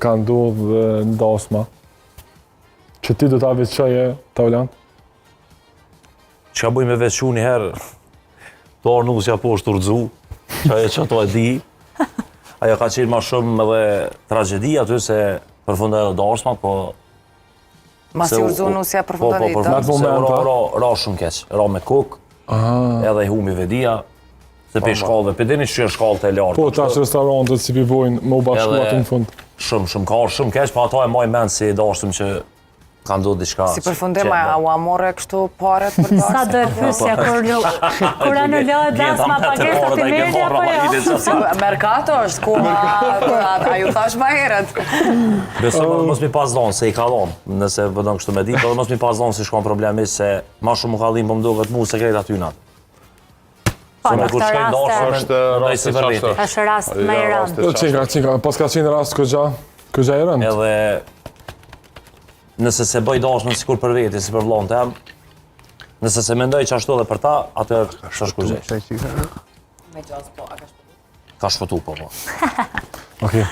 ka ndodhë në dasma, që ti do ta veçoje Taulant? Që ka bëj me veçu një herë, do arnusja po është urëzu, që ajo që ato e di, ajo ka qenë ma shumë edhe tragedi aty se përfundoj edhe dasma, po... Mas i urëzu nusja përfundoj Po, ra shumë keq, ra me kuk, edhe i humi vedia, se pe shkallëve, pe dini që shkallët e lartë. Po, tash restorantët si pivojnë më u bashkuat në fund. Shumë ka shumë keq, pa ata e maj mend si dashtëm që ka ndodhur diçka. Si përfundim, a u amore kështu paret për dasmë? Sa do e pyesja, kur anulohet dasma pagesat i merrni apo jo? Merkato është koha, a ju thash ma herët. Besoj mos mi pas donë, se i ka donë, nëse vëdon kështu me ditë, edhe mos mi pas donë si shkon problemi, se ma shumë më ka dhimë, po më duket mu sekret aty natë. Po, në këtë rast është rast më i rëndë. Qika, pas ka qenë rast këgja i rëndë. Edhe nëse se bëj dashmën sikur për veti, si për vllahun tem, nëse se mendoj që ashtu edhe për ta, atëherë s'është kurrë. Me gjaz, po, a ka shpëtu? Ka shpëtu, po. Okej.